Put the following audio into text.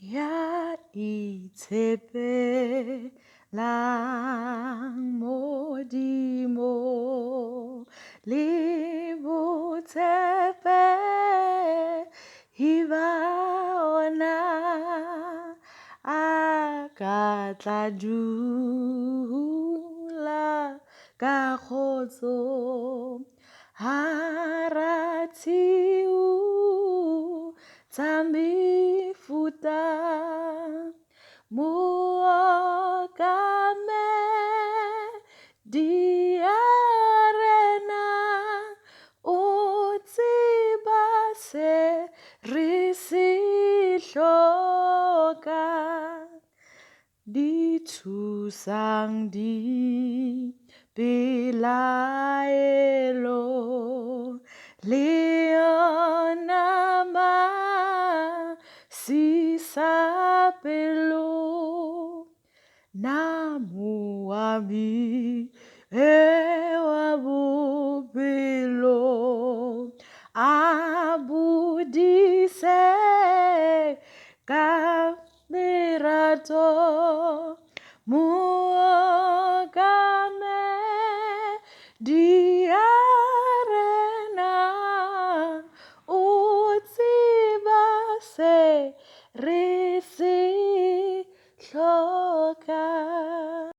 Ya itshepe lang Modimo le botshepe hiba ona a ka tla dula ka kgotso hara tshiu tsa mefuta diarena o tseba se re se hlokang di thusang di pelaelo le yona masisapelo na moabi wa bophelo a bodise ka lerato